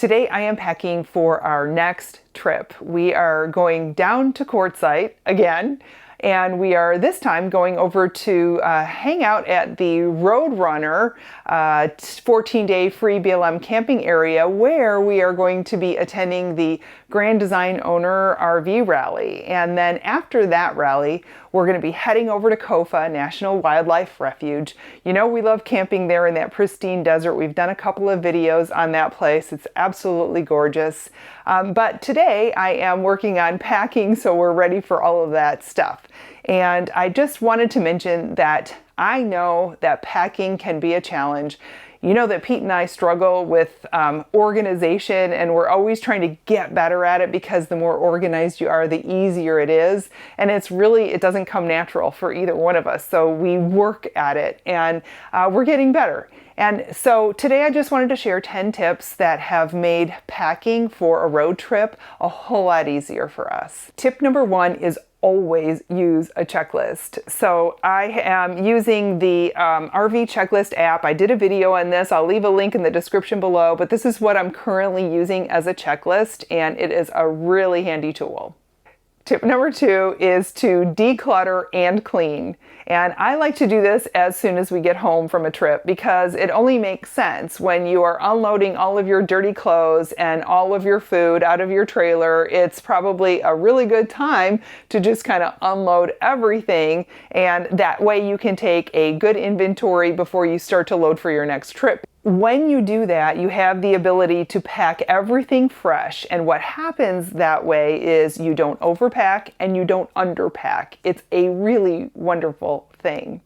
Today I am packing for our next trip. We are going down to Quartzsite again, and we are this time going over to hang out at the Roadrunner 14-day free BLM camping area, where we are going to be attending the Grand Design Owner RV rally. And then after that rally, we're going to be heading over to KOFA National Wildlife Refuge. You know, we love camping there in that pristine desert. We've done a couple of videos on that place. It's absolutely gorgeous. But today I am working on packing, so we're ready for all of that stuff. And I just wanted to mention that I know that packing can be a challenge. You know that Pete and I struggle with organization, and we're always trying to get better at it, because the more organized you are, the easier it is. And it doesn't come natural for either one of us. So we work at it, and we're getting better. And so today I just wanted to share 10 tips that have made packing for a road trip a whole lot easier for us. Tip number 1 is always use a checklist. So I am using the RV checklist app. I did a video on this. I'll leave a link in the description below, but this is what I'm currently using as a checklist, and it is a really handy tool. Tip number 2 is to declutter and clean. And I like to do this as soon as we get home from a trip, because it only makes sense when you are unloading all of your dirty clothes and all of your food out of your trailer. It's probably a really good time to just kind of unload everything, and that way you can take a good inventory before you start to load for your next trip. When you do that, you have the ability to pack everything fresh, and what happens that way is you don't overpack and you don't underpack. It's a really wonderful thing.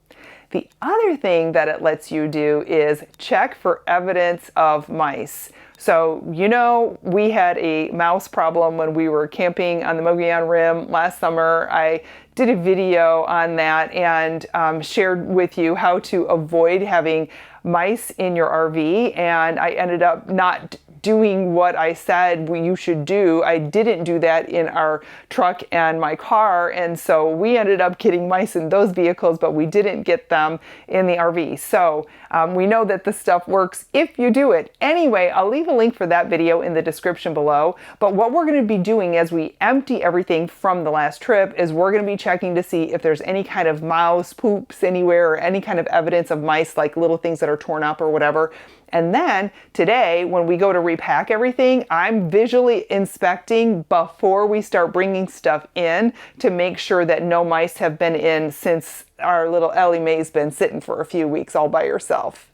The other thing that it lets you do is check for evidence of mice. So, you know, we had a mouse problem when we were camping on the Mogollon Rim last summer. I did a video on that and shared with you how to avoid having mice in your RV, and I ended up not doing what I said you should do. I didn't do that in our truck and my car, and so we ended up getting mice in those vehicles, but we didn't get them in the RV. So we know that this stuff works if you do it. Anyway, I'll leave a link for that video in the description below, but what we're going to be doing as we empty everything from the last trip is we're going to be checking to see if there's any kind of mouse poops anywhere, or any kind of evidence of mice, like little things that are torn up or whatever. And then today, when we go to repack everything, I'm visually inspecting before we start bringing stuff in to make sure that no mice have been in, since our little Ellie Mae's been sitting for a few weeks all by herself.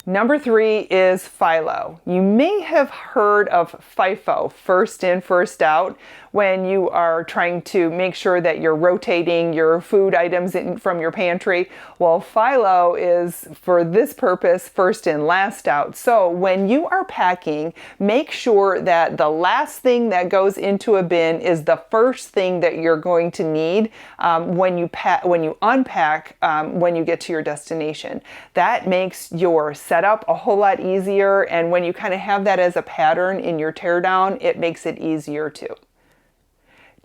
Number 3 is FILO. You may have heard of FIFO, first in, first out, when you are trying to make sure that you're rotating your food items from your pantry. Well, FILO is, for this purpose, first in, last out. So when you are packing, make sure that the last thing that goes into a bin is the first thing that you're going to need when you unpack when you get to your destination. That makes your setup a whole lot easier, and when you kind of have that as a pattern in your teardown, it makes it easier too.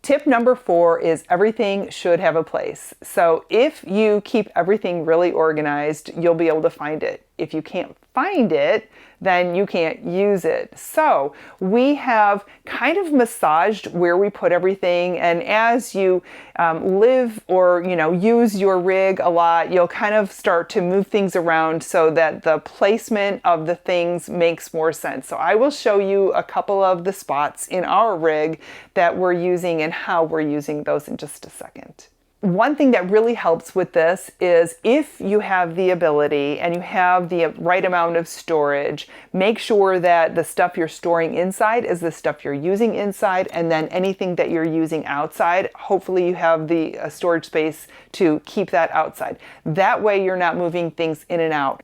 Tip number 4 is everything should have a place. So if you keep everything really organized, you'll be able to find it. If you can't find it, then you can't use it. So we have kind of massaged where we put everything, and as you live or use your rig a lot, you'll kind of start to move things around so that the placement of the things makes more sense. So I will show you a couple of the spots in our rig that we're using and how we're using those in just a second. One thing that really helps with this is if you have the ability and you have the right amount of storage, make sure that the stuff you're storing inside is the stuff you're using inside, and then anything that you're using outside, hopefully you have the storage space to keep that outside. That way you're not moving things in and out.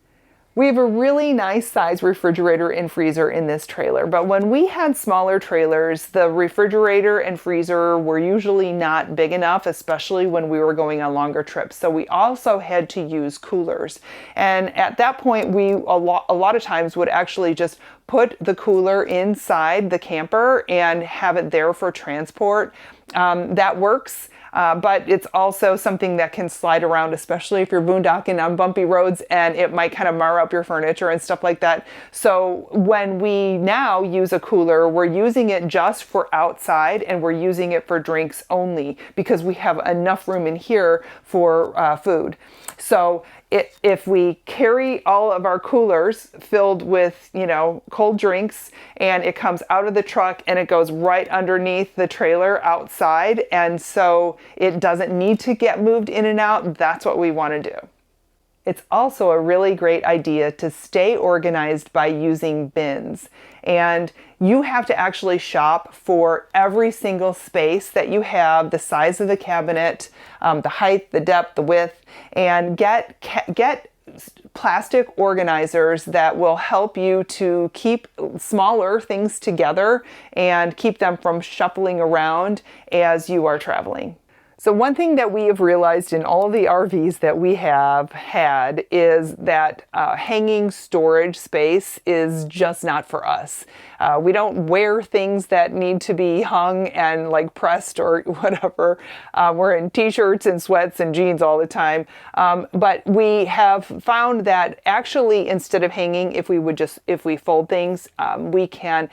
We have a really nice size refrigerator and freezer in this trailer, but when we had smaller trailers, the refrigerator and freezer were usually not big enough, especially when we were going on longer trips. So we also had to use coolers. And at that point, we a lot of times would actually just put the cooler inside the camper and have it there for transport. that works. But it's also something that can slide around, especially if you're boondocking on bumpy roads, and it might kind of mar up your furniture and stuff like that. So when we now use a cooler, we're using it just for outside, and we're using it for drinks only because we have enough room in here for food. So if we carry all of our coolers filled with, cold drinks, and it comes out of the truck and it goes right underneath the trailer outside, and so it doesn't need to get moved in and out, that's what we want to do. It's also a really great idea to stay organized by using bins. And you have to actually shop for every single space that you have, the size of the cabinet, the height, the depth, the width, and get plastic organizers that will help you to keep smaller things together and keep them from shuffling around as you are traveling. So one thing that we have realized in all of the RVs that we have had is that hanging storage space is just not for us. We don't wear things that need to be hung and like pressed or whatever. We're in t-shirts and sweats and jeans all the time. But we have found that actually instead of hanging, if we fold things, we can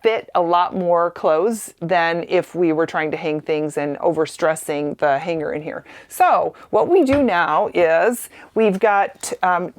fit a lot more clothes than if we were trying to hang things and overstressing the hanger in here. So what we do now is we've got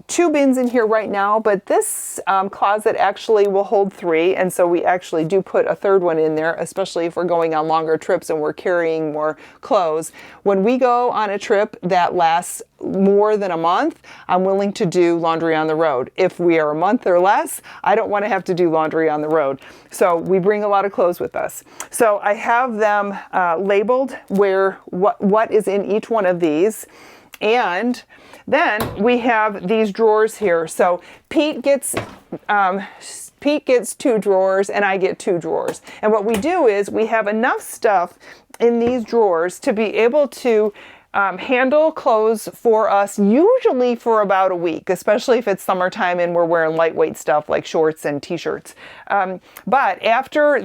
2 bins in here right now, but this closet actually will hold 3, and so we actually do put a 3rd one in there, especially if we're going on longer trips and we're carrying more clothes. When we go on a trip that lasts more than a month, I'm willing to do laundry on the road. If we are a month or less, I don't want to have to do laundry on the road. So we bring a lot of clothes with us. So I have them labeled what is in each one of these. And then we have these drawers here. So Pete gets 2 drawers and I get 2 drawers. And what we do is we have enough stuff in these drawers to be able to handle clothes for us, usually for about a week, especially if it's summertime and we're wearing lightweight stuff like shorts and t-shirts. But after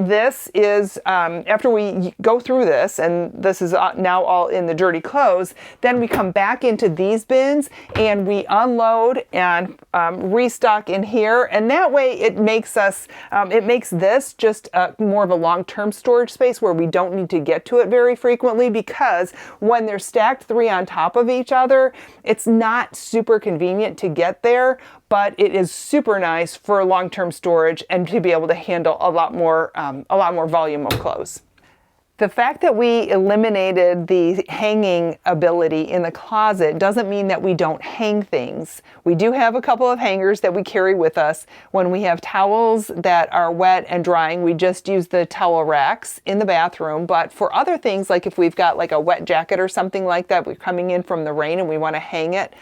we go through this, and this is now all in the dirty clothes, then we come back into these bins and we unload and restock in here. And that way it makes this just more of a long-term storage space where we don't need to get to it very frequently, because when they're stacked 3 on top of each other, it's not super convenient to get there, but it is super nice for long-term storage and to be able to handle a lot more volume of clothes. The fact that we eliminated the hanging ability in the closet doesn't mean that we don't hang things. We do have a couple of hangers that we carry with us. When we have towels that are wet and drying, we just use the towel racks in the bathroom. But for other things, like if we've got like a wet jacket or something like that, we're coming in from the rain and we want to hang it,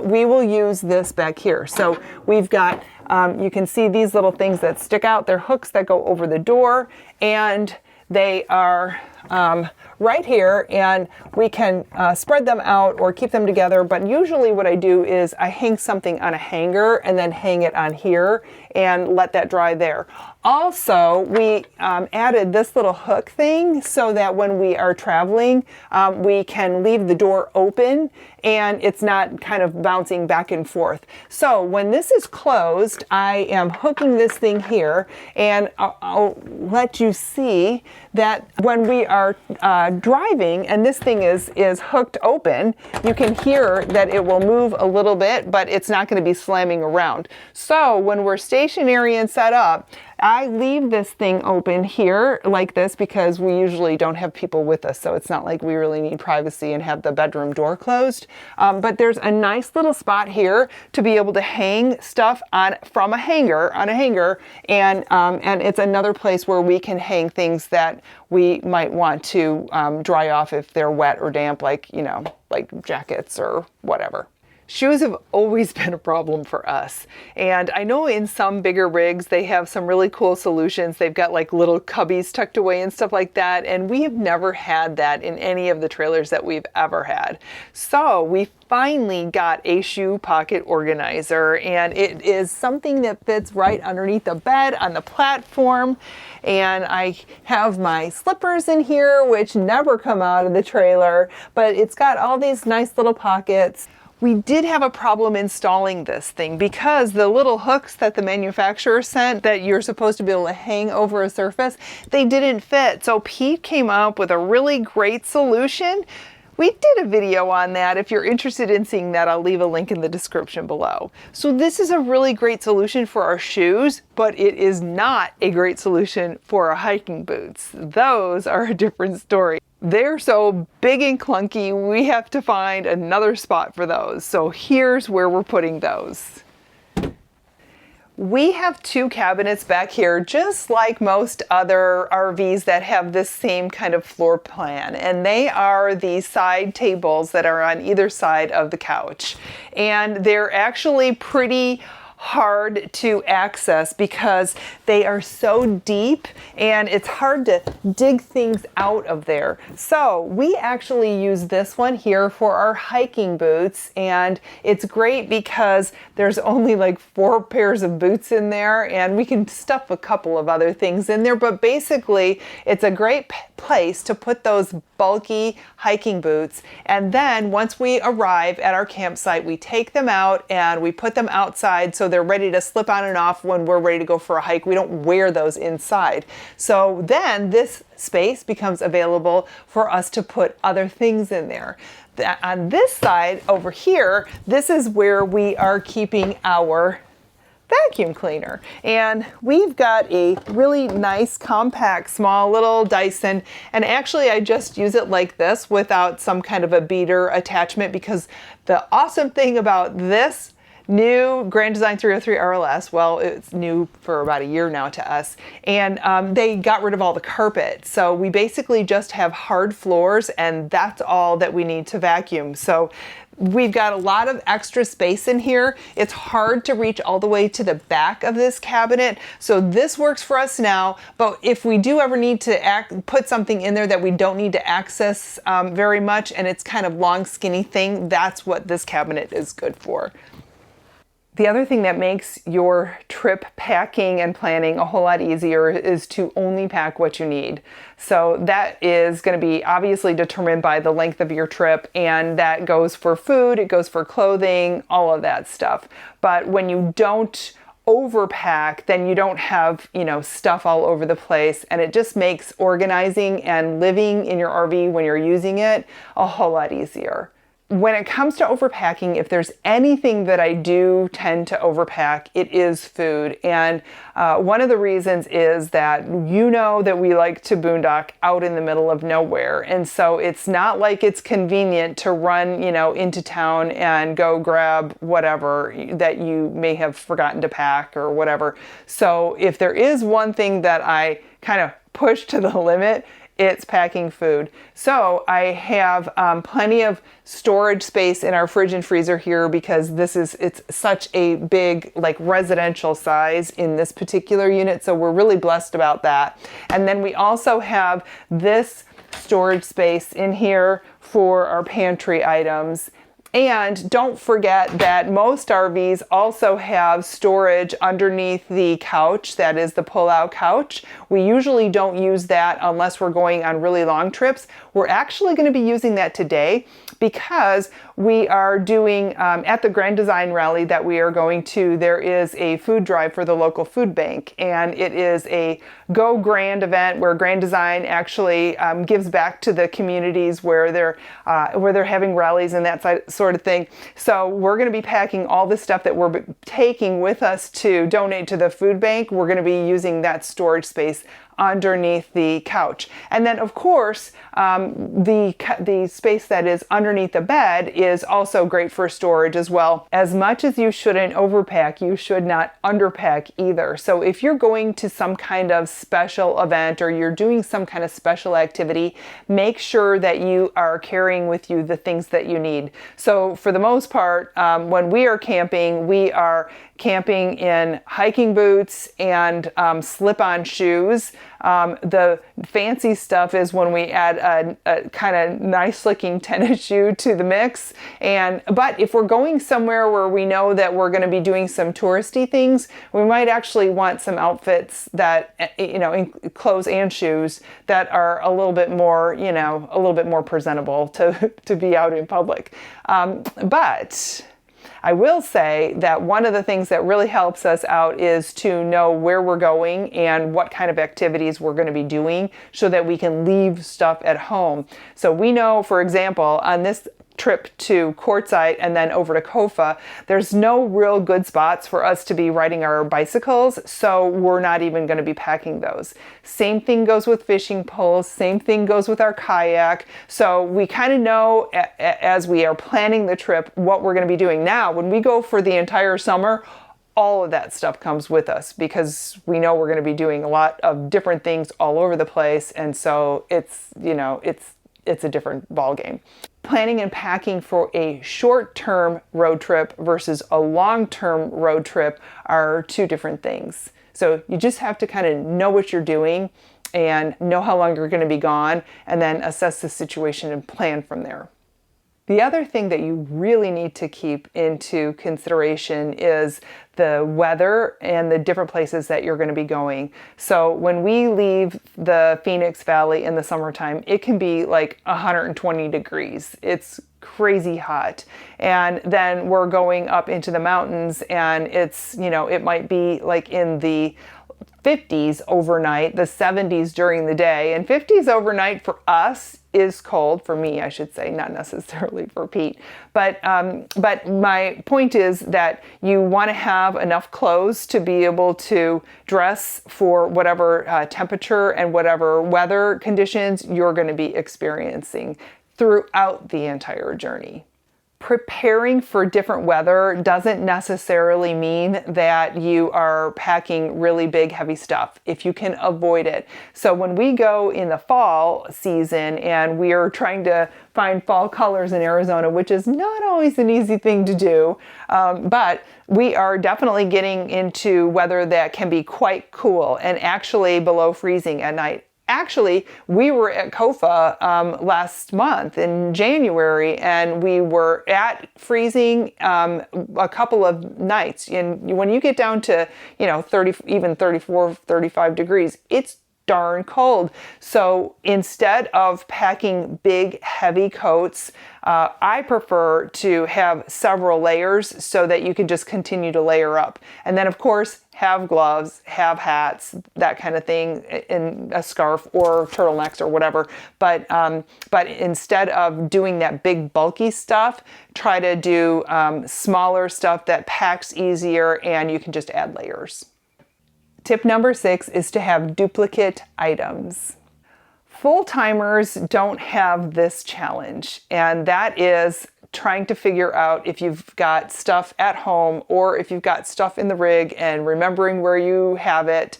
we will use this back here. So we've got, you can see these little things that stick out. They're hooks that go over the door, and they are right here, and we can spread them out or keep them together. But usually what I do is I hang something on a hanger and then hang it on here and let that dry there. Also, we added this little hook thing so that when we are traveling, we can leave the door open and it's not kind of bouncing back and forth. So when this is closed, I am hooking this thing here, and I'll let you see that when we are driving and this thing is hooked open, you can hear that it will move a little bit, but it's not going to be slamming around. So when we're stationary and set up, I leave this thing open here like this because we usually don't have people with us, so it's not like we really need privacy and have the bedroom door closed. But there's a nice little spot here to be able to hang stuff from a hanger, and it's another place where we can hang things that we might want to dry off if they're wet or damp, like jackets or whatever. Shoes have always been a problem for us. And I know in some bigger rigs, they have some really cool solutions. They've got like little cubbies tucked away and stuff like that. And we have never had that in any of the trailers that we've ever had. So we finally got a shoe pocket organizer, and it is something that fits right underneath the bed on the platform. And I have my slippers in here, which never come out of the trailer, but it's got all these nice little pockets. We did have a problem installing this thing because the little hooks that the manufacturer sent that you're supposed to be able to hang over a surface, they didn't fit. So Pete came up with a really great solution. We did a video on that. If you're interested in seeing that, I'll leave a link in the description below. So this is a really great solution for our shoes, but it is not a great solution for our hiking boots. Those are a different story. They're so big and clunky, we have to find another spot for those. So here's where we're putting those. We have two cabinets back here, just like most other RVs that have this same kind of floor plan. And they are the side tables that are on either side of the couch. And they're actually pretty hard to access because they are so deep and it's hard to dig things out of there. So we actually use this one here for our hiking boots, and it's great because there's only like 4 pairs of boots in there, and we can stuff a couple of other things in there, but basically it's a great place to put those bulky hiking boots. And then once we arrive at our campsite, we take them out and we put them outside so they're ready to slip on and off when we're ready to go for a hike. We don't wear those inside. So then this space becomes available for us to put other things in there. On this side over here, this is where we are keeping our vacuum cleaner, and we've got a really nice compact small little Dyson, and actually I just use it like this without some kind of a beater attachment, because the awesome thing about this new Grand Design 303 RLS, well, it's new for about a year now to us, and they got rid of all the carpet. So we basically just have hard floors, and that's all that we need to vacuum. So we've got a lot of extra space in here. It's hard to reach all the way to the back of this cabinet. So this works for us now, but if we do ever need to put something in there that we don't need to access very much, and it's kind of long, skinny thing, that's what this cabinet is good for. The other thing that makes your trip packing and planning a whole lot easier is to only pack what you need. So that is going to be obviously determined by the length of your trip, and that goes for food, it goes for clothing, all of that stuff. But when you don't overpack, then you don't have, stuff all over the place, and it just makes organizing and living in your RV when you're using it a whole lot easier. When it comes to overpacking, if there's anything that I do tend to overpack, it is food. And one of the reasons is that that we like to boondock out in the middle of nowhere. And so it's not like it's convenient to run, into town and go grab whatever that you may have forgotten to pack or whatever. So if there is one thing that I kind of push to the limit, it's packing food. So I have plenty of storage space in our fridge and freezer here because it's such a big, like, residential size in this particular unit. So we're really blessed about that. And then we also have this storage space in here for our pantry items. And don't forget that most RVs also have storage underneath the couch, that is the pull-out couch. We usually don't use that unless we're going on really long trips. We're actually going to be using that today because we are doing, at the Grand Design Rally that we are going to, there is a food drive for the local food bank, and it is a Go Grand event where Grand Design actually gives back to the communities where they're having rallies and that sort of thing. So we're going to be packing all the stuff that we're taking with us to donate to the food bank. We're going to be using that storage space underneath the couch. And then of course, the space that is underneath the bed is also great for storage as well. As much as you shouldn't overpack, you should not underpack either. So if you're going to some kind of special event or you're doing some kind of special activity, make sure that you are carrying with you the things that you need. So for the most part, when we are camping camping in hiking boots and slip-on shoes. The fancy stuff is when we add a kind of nice looking tennis shoe to the mix. But if we're going somewhere where we know that we're going to be doing some touristy things, we might actually want some outfits that, clothes and shoes that are a little bit more, a little bit more presentable to be out in public. But I will say that one of the things that really helps us out is to know where we're going and what kind of activities we're going to be doing so that we can leave stuff at home. So we know, for example, on this trip to Quartzsite and then over to KOFA, there's no real good spots for us to be riding our bicycles, so we're not even going to be packing those. Same thing goes with fishing poles, same thing goes with our kayak. So we kind of know as we are planning the trip what we're going to be doing. Now, when we go for the entire summer, all of that stuff comes with us because we know we're going to be doing a lot of different things all over the place, and so it's a different ball game. Planning and packing for a short-term road trip versus a long-term road trip are two different things. So you just have to kind of know what you're doing and know how long you're going to be gone, and then assess the situation and plan from there. The other thing that you really need to keep into consideration is the weather and the different places that you're going to be going. So when we leave the Phoenix Valley in the summertime, it can be like 120 degrees. It's crazy hot. And then we're going up into the mountains and it's, it might be like in the 50s overnight, the 70s during the day, and 50s overnight for us is cold. For me, I should say, not necessarily for Pete. But my point is that you want to have enough clothes to be able to dress for whatever temperature and whatever weather conditions you're going to be experiencing throughout the entire journey. Preparing for different weather doesn't necessarily mean that you are packing really big, heavy stuff if you can avoid it. So when we go in the fall season and we are trying to find fall colors in Arizona, which is not always an easy thing to do, but we are definitely getting into weather that can be quite cool and actually below freezing at night. Actually, we were at KOFA last month in January, and we were at freezing a couple of nights. And when you get down to 30, even 34, 35 degrees, it's darn cold. So instead of packing big, heavy coats, I prefer to have several layers so that you can just continue to layer up. And then, of course, have gloves, have hats, that kind of thing, in a scarf or turtlenecks or whatever. But instead of doing that big, bulky stuff, try to do smaller stuff that packs easier and you can just add layers. Tip number 6 is to have duplicate items. Full-timers don't have this challenge, and that is trying to figure out if you've got stuff at home or if you've got stuff in the rig and remembering where you have it.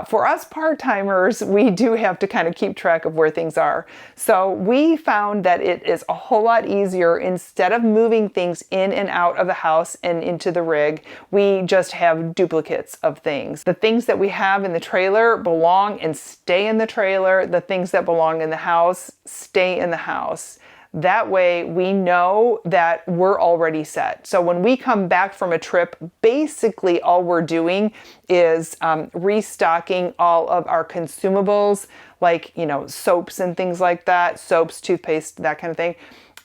For us part-timers, we do have to kind of keep track of where things are. So we found that it is a whole lot easier. Instead of moving things in and out of the house and into the rig, we just have duplicates of things. The things that we have in the trailer belong and stay in the trailer. The things that belong in the house stay in the house. That way we know that we're already set. So when we come back from a trip, basically all we're doing is restocking all of our consumables, like, soaps and things like that, soaps, toothpaste, that kind of thing,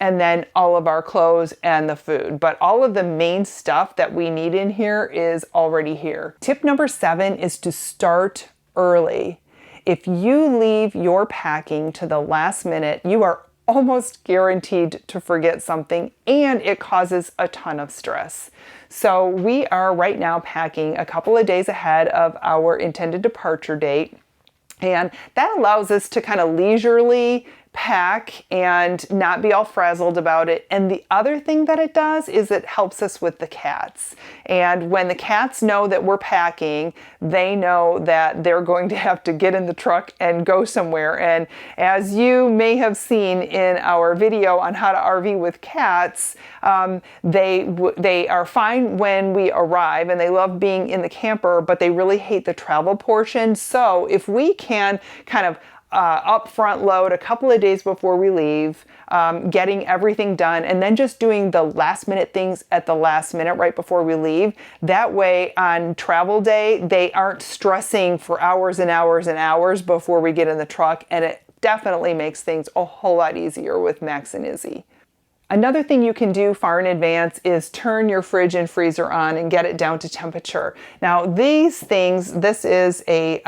and then all of our clothes and the food. But all of the main stuff that we need in here is already here. Tip number 7 is to start early. If you leave your packing to the last minute, you are almost guaranteed to forget something, and it causes a ton of stress. So we are right now packing a couple of days ahead of our intended departure date. And that allows us to kind of leisurely pack and not be all frazzled about it. And the other thing that it does is it helps us with the cats. And when the cats know that we're packing, they know that they're going to have to get in the truck and go somewhere. And as you may have seen in our video on how to RV with cats, they are fine when we arrive and they love being in the camper, but they really hate the travel portion. So if we can kind of up front load a couple of days before we leave, getting everything done, and then just doing the last minute things at the last minute right before we leave. That way on travel day, they aren't stressing for hours and hours and hours before we get in the truck, and it definitely makes things a whole lot easier with Max and Izzy. Another thing you can do far in advance is turn your fridge and freezer on and get it down to temperature. Now these things, this is a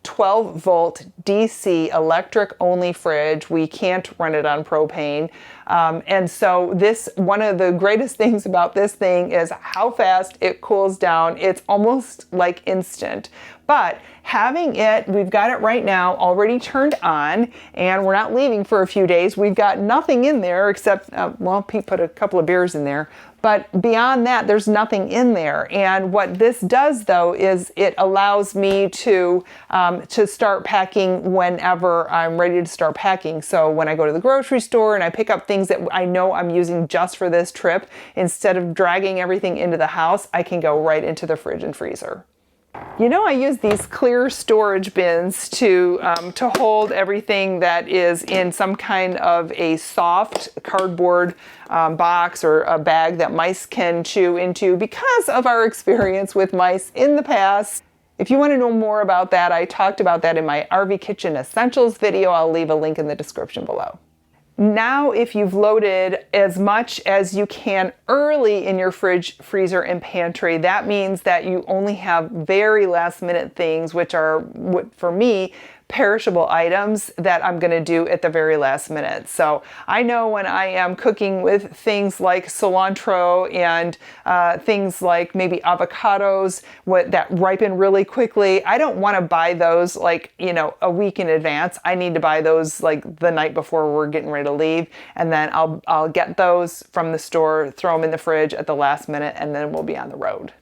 12 volt DC electric only fridge. We can't run it on propane. And so one of the greatest things about this thing is how fast it cools down. It's almost like instant. But having it, we've got it right now already turned on, and we're not leaving for a few days. We've got nothing in there except, well, Pete put a couple of beers in there. But beyond that, there's nothing in there. And what this does, though, is it allows me to start packing whenever I'm ready to start packing. So when I go to the grocery store and I pick up things that I know I'm using just for this trip, instead of dragging everything into the house, I can go right into the fridge and freezer. You know, I use these clear storage bins to hold everything that is in some kind of a soft cardboard box or a bag that mice can chew into because of our experience with mice in the past. If you want to know more about that, I talked about that in my RV Kitchen Essentials video. I'll leave a link in the description below. Now, if you've loaded as much as you can early in your fridge, freezer, and pantry, that means that you only have very last minute things, which are, for me, perishable items that I'm going to do at the very last minute. So I know when I am cooking with things like cilantro and things like maybe avocados that ripen really quickly, I don't want to buy those like, you know, a week in advance. I need to buy those like the night before we're getting ready to leave, and then I'll get those from the store, throw them in the fridge at the last minute, and then we'll be on the road.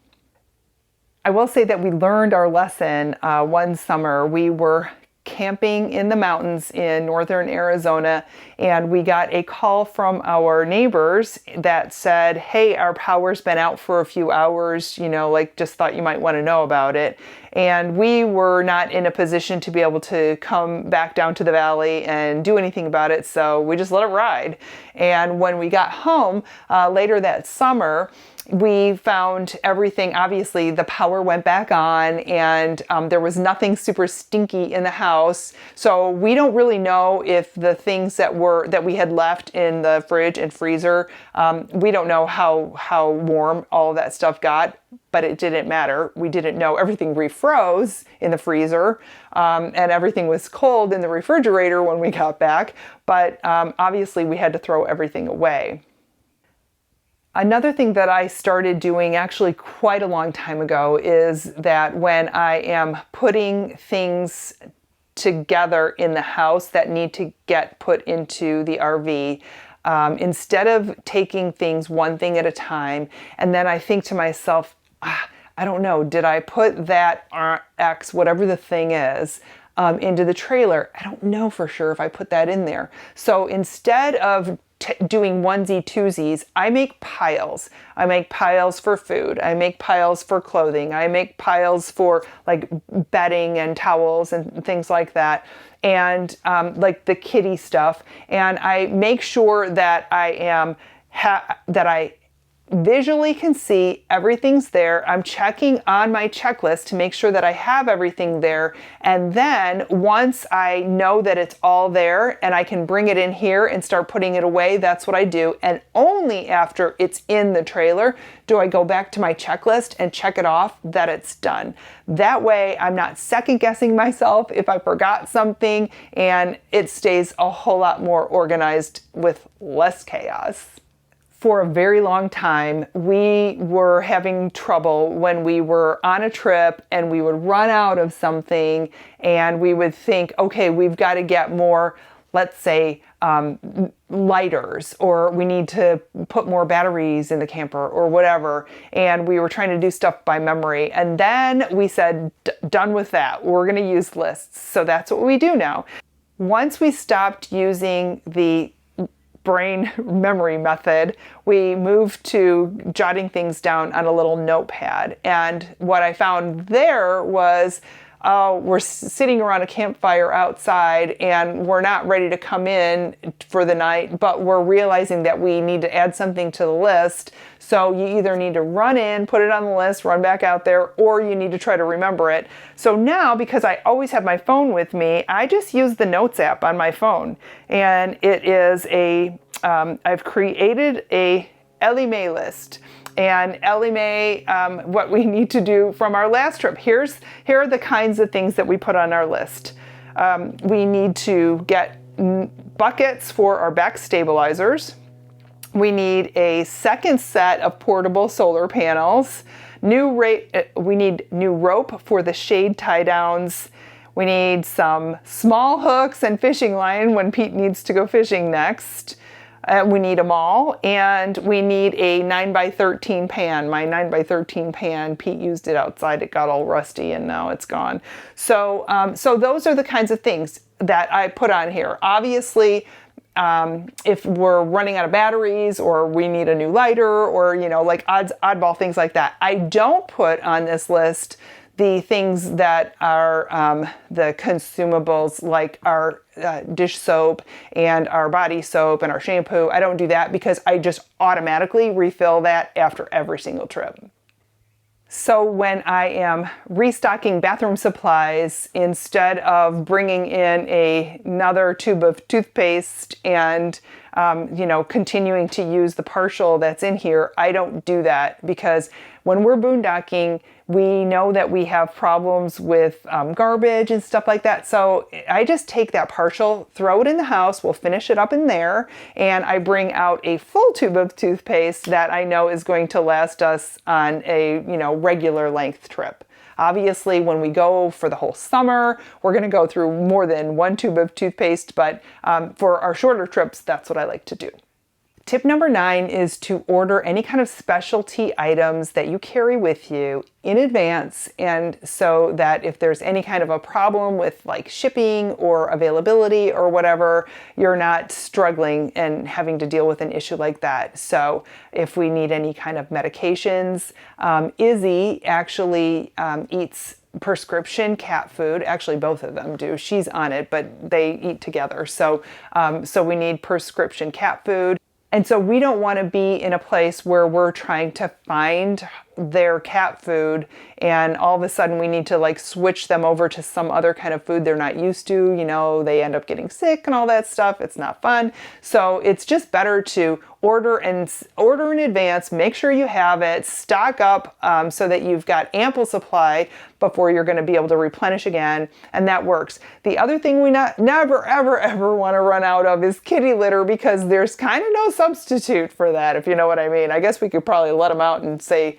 I will say that we learned our lesson one summer. We were camping in the mountains in northern Arizona, and we got a call from our neighbors that said, hey, our power's been out for a few hours, you know, like just thought you might want to know about it. And we were not in a position to be able to come back down to the valley and do anything about it, so we just let it ride. And when we got home later that summer, we found everything, obviously the power went back on, and there was nothing super stinky in the house. So we don't really know if the things that we had left in the fridge and freezer, we don't know how warm all of that stuff got, but it didn't matter. We didn't know. Everything refroze in the freezer, and everything was cold in the refrigerator when we got back, but obviously we had to throw everything away. Another thing that I started doing actually quite a long time ago is that when I am putting things together in the house that need to get put into the RV, instead of taking things one thing at a time, and then I think to myself, I don't know, did I put that X, whatever the thing is, into the trailer? I don't know for sure if I put that in there. So instead of doing onesie twosies, I make piles. I make piles for food. I make piles for clothing. I make piles for like bedding and towels and things like that, and like the kitty stuff. And I make sure that I visually can see everything's there. I'm checking on my checklist to make sure that I have everything there. And then once I know that it's all there and I can bring it in here and start putting it away, that's what I do. And only after it's in the trailer do I go back to my checklist and check it off that it's done. That way I'm not second guessing myself if I forgot something, and it stays a whole lot more organized with less chaos. For a very long time, we were having trouble when we were on a trip and we would run out of something and we would think, okay, we've got to get more, let's say, lighters, or we need to put more batteries in the camper or whatever. And we were trying to do stuff by memory. And then we said, done with that. We're going to use lists. So that's what we do now. Once we stopped using the brain memory method, we moved to jotting things down on a little notepad. And what I found there was, we're sitting around a campfire outside and we're not ready to come in for the night, but we're realizing that we need to add something to the list. So you either need to run in, put it on the list, run back out there, or you need to try to remember it. So now, because I always have my phone with me, I just use the Notes app on my phone. And it is I've created a Ellie Mae list. And Ellie Mae, what we need to do from our last trip. Here are the kinds of things that we put on our list. We need to get buckets for our back stabilizers. We need a second set of portable solar panels. We need new rope for the shade tie downs. We need some small hooks and fishing line when Pete needs to go fishing next. We need them all, and we need a 9x13 pan. My 9x13 pan, Pete used it outside. It got all rusty and now it's gone. So those are the kinds of things that I put on here. Obviously, if we're running out of batteries or we need a new lighter or, like oddball things like that. I don't put on this list the things that are the consumables, like our dish soap and our body soap and our shampoo. I don't do that because I just automatically refill that after every single trip. So when I am restocking bathroom supplies, instead of bringing in another tube of toothpaste and continuing to use the partial that's in here, I don't do that, because when we're boondocking, we know that we have problems with garbage and stuff like that. So I just take that partial, throw it in the house, we'll finish it up in there, and I bring out a full tube of toothpaste that I know is going to last us on a regular length trip. Obviously, when we go for the whole summer, we're going to go through more than one tube of toothpaste, but for our shorter trips, that's what I like to do. Tip number 9 is to order any kind of specialty items that you carry with you in advance, and so that if there's any kind of a problem with like shipping or availability or whatever, you're not struggling and having to deal with an issue like that. So if we need any kind of medications, Izzy actually eats prescription cat food. Actually, both of them do. She's on it, but they eat together. So we need prescription cat food. And so we don't want to be in a place where we're trying to find their cat food and all of a sudden we need to like switch them over to some other kind of food they're not used to. They end up getting sick and all that stuff. It's not fun. So it's just better to order in advance, make sure you have it, stock up so that you've got ample supply before you're going to be able to replenish again, and that works. The other thing we never, ever, ever want to run out of is kitty litter, because there's kind of no substitute for that, if you know what I mean. I guess we could probably let them out and say,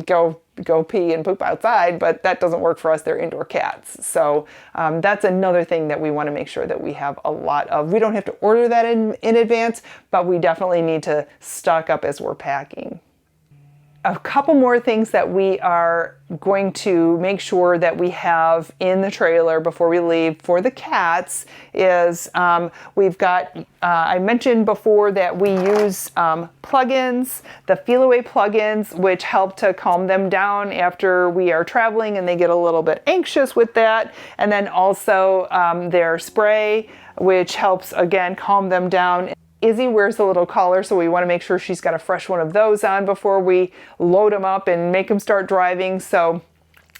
go pee and poop outside, but that doesn't work for us. They're indoor cats. So that's another thing that we want to make sure that we have a lot of. We don't have to order that in advance, but we definitely need to stock up as we're packing. A couple more things that we are going to make sure that we have in the trailer before we leave for the cats is we've got, I mentioned before that we use plugins, the FILO plugins, which help to calm them down after we are traveling and they get a little bit anxious with that. And then also their spray, which helps again calm them down. Izzy wears a little collar, so we want to make sure she's got a fresh one of those on before we load them up and make them start driving. So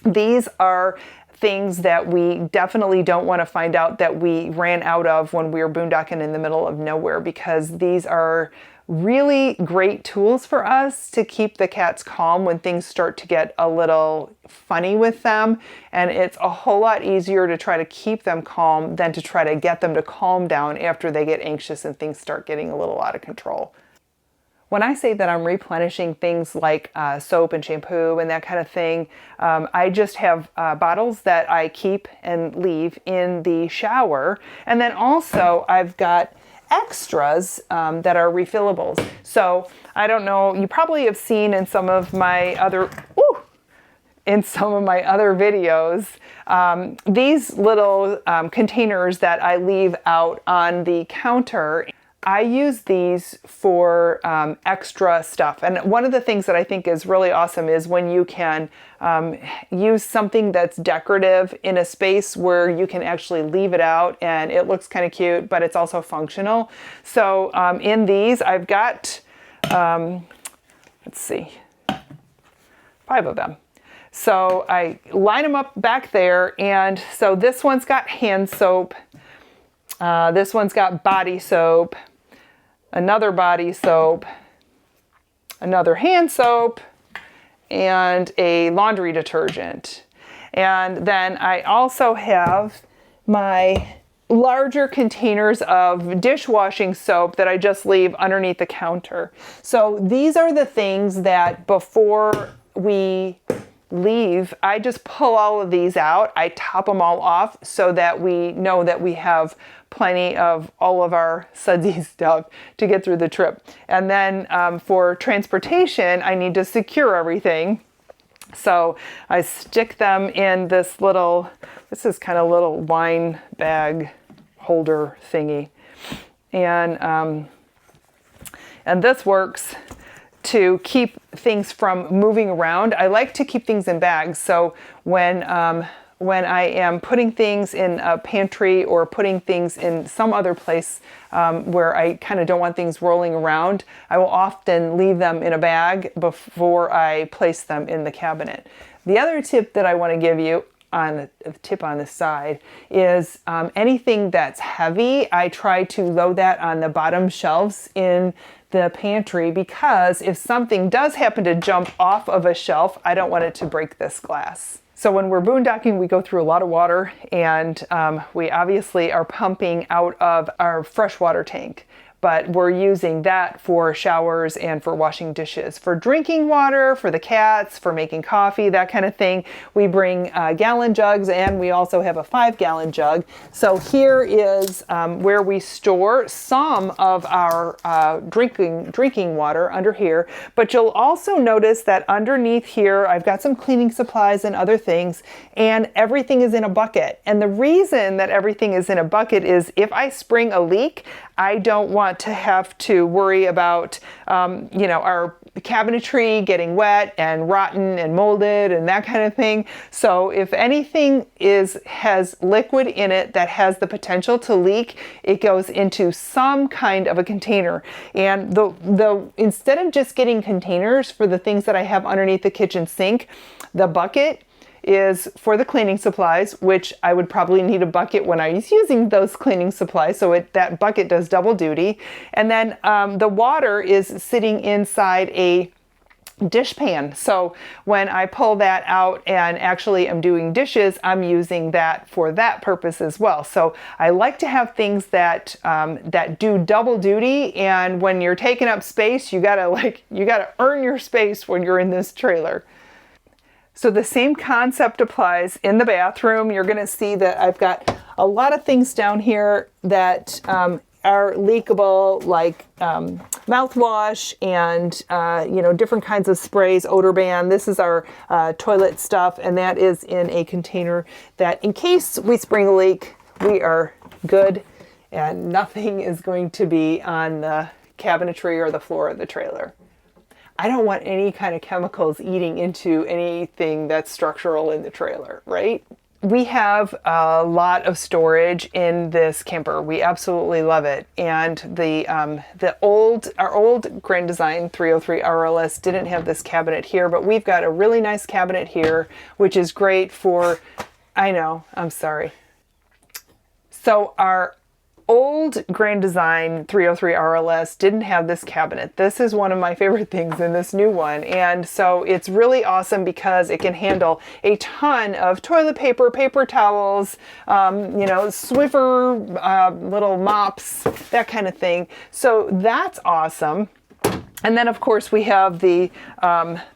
these are things that we definitely don't want to find out that we ran out of when we were boondocking in the middle of nowhere, because these are really great tools for us to keep the cats calm when things start to get a little funny with them. And it's a whole lot easier to try to keep them calm than to try to get them to calm down after they get anxious and things start getting a little out of control. When I say that I'm replenishing things like soap and shampoo and that kind of thing, I just have bottles that I keep and leave in the shower. And then also I've got extras that are refillables. So I don't know, you probably have seen in some of my other, videos, these little containers that I leave out on the counter. I use these for extra stuff. And one of the things that I think is really awesome is when you can use something that's decorative in a space where you can actually leave it out and it looks kind of cute, but it's also functional. So in these, I've got, let's see, 5 of them. So I line them up back there. And so this one's got hand soap. This one's got body soap, another body soap, another hand soap, and a laundry detergent. And then I also have my larger containers of dishwashing soap that I just leave underneath the counter. So these are the things that before we leave, I just pull all of these out. I top them all off so that we know that we have plenty of all of our sudsy stuff to get through the trip. And then for transportation, I need to secure everything. So I stick them in this little, this is kind of little wine bag holder thingy. And this works to keep things from moving around. I like to keep things in bags. So when I am putting things in a pantry or putting things in some other place where I kind of don't want things rolling around, I will often leave them in a bag before I place them in the cabinet. The other tip that I want to give you on the tip on the side is anything that's heavy, I try to load that on the bottom shelves in the pantry, because if something does happen to jump off of a shelf, I don't want it to break this glass. So when we're boondocking, we go through a lot of water, and we obviously are pumping out of our freshwater tank. But we're using that for showers and for washing dishes. For drinking water, for the cats, for making coffee, that kind of thing, we bring gallon jugs, and we also have a 5-gallon jug. So here is where we store some of our drinking water under here. But you'll also notice that underneath here, I've got some cleaning supplies and other things, and everything is in a bucket. And the reason that everything is in a bucket is if I spring a leak, I don't want to have to worry about, our cabinetry getting wet and rotten and molded and that kind of thing. So if anything has liquid in it that has the potential to leak, it goes into some kind of a container. And instead of just getting containers for the things that I have underneath the kitchen sink, the bucket is for the cleaning supplies, which I would probably need a bucket when I was using those cleaning supplies, so that bucket does double duty. And then the water is sitting inside a dish pan. So when I pull that out and actually am doing dishes, I'm using that for that purpose as well. So I like to have things that do double duty, and when you're taking up space, you gotta earn your space when you're in this trailer. So the same concept applies in the bathroom. You're going to see that I've got a lot of things down here that are leakable, like mouthwash and different kinds of sprays, odor ban. This is our toilet stuff, and that is in a container that in case we spring a leak, we are good and nothing is going to be on the cabinetry or the floor of the trailer. I don't want any kind of chemicals eating into anything that's structural in the trailer, right? We have a lot of storage in this camper. We absolutely love it. And our old Grand Design 303 RLS didn't have this cabinet here, but we've got a really nice cabinet here, which is great for, I'm sorry. So our old Grand Design 303 RLS didn't have this cabinet. This is one of my favorite things in this new one. And so it's really awesome because it can handle a ton of toilet paper, paper towels, Swiffer, little mops, that kind of thing. So that's awesome. And then of course we have the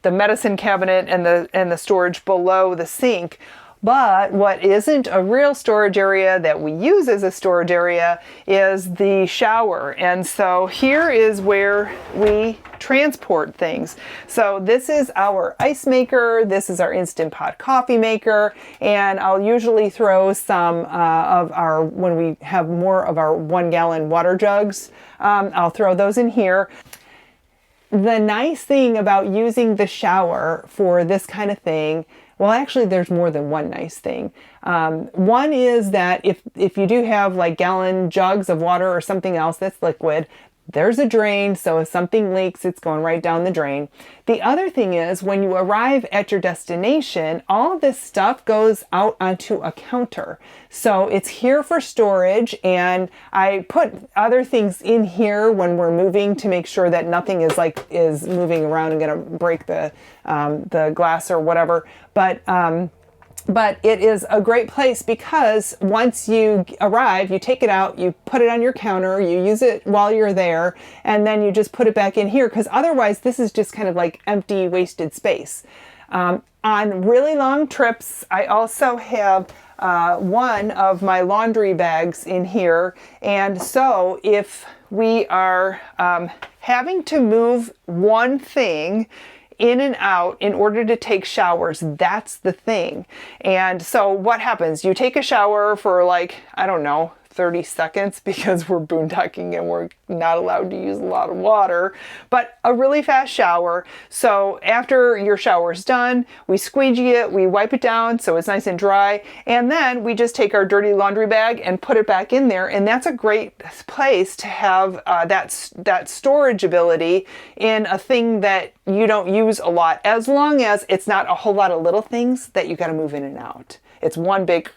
medicine cabinet and the storage below the sink. But what isn't a real storage area that we use as a storage area is the shower. And so here is where we transport things. So this is our ice maker, this is our Instant Pot coffee maker, and I'll usually throw some of our, when we have more of our 1-gallon water jugs, I'll throw those in here. The nice thing about using the shower for this kind of thing, well, actually, there's more than one nice thing. One is that if you do have like gallon jugs of water or something else that's liquid, there's a drain, so if something leaks, it's going right down the drain. The other thing is when you arrive at your destination, all of this stuff goes out onto a counter. So it's here for storage, and I put other things in here when we're moving to make sure that nothing is moving around and gonna break the glass or whatever. But it is a great place because once you arrive, you take it out, you put it on your counter, you use it while you're there, and then you just put it back in here, because otherwise this is just kind of like empty, wasted space. On really long trips, I also have one of my laundry bags in here, and so if we are having to move one thing in and out in order to take showers, that's the thing. And so what happens? You take a shower for like, I don't know, 30 seconds because we're boondocking and we're not allowed to use a lot of water, but a really fast shower. So after your shower's done, we squeegee it, we wipe it down so it's nice and dry, and then we just take our dirty laundry bag and put it back in there, and that's a great place to have that storage ability in a thing that you don't use a lot, as long as it's not a whole lot of little things that you got to move in and out. It's one big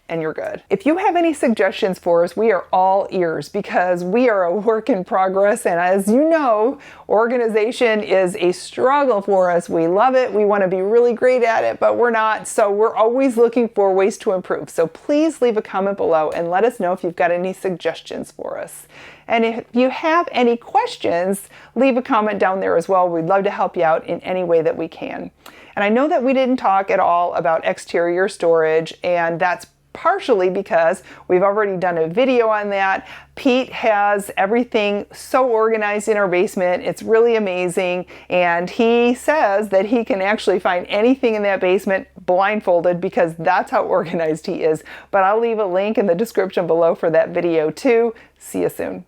and you're good. If you have any suggestions for us, we are all ears, because we are a work in progress, and as you know, organization is a struggle for us. We love it, we want to be really great at it, but we're not, so we're always looking for ways to improve. So please leave a comment below and let us know if you've got any suggestions for us. And if you have any questions, leave a comment down there as well. We'd love to help you out in any way that we can. And I know that we didn't talk at all about exterior storage, and that's partially because we've already done a video on that. Pete has everything so organized in our basement. It's really amazing. And he says that he can actually find anything in that basement blindfolded, because that's how organized he is. But I'll leave a link in the description below for that video too. See you soon.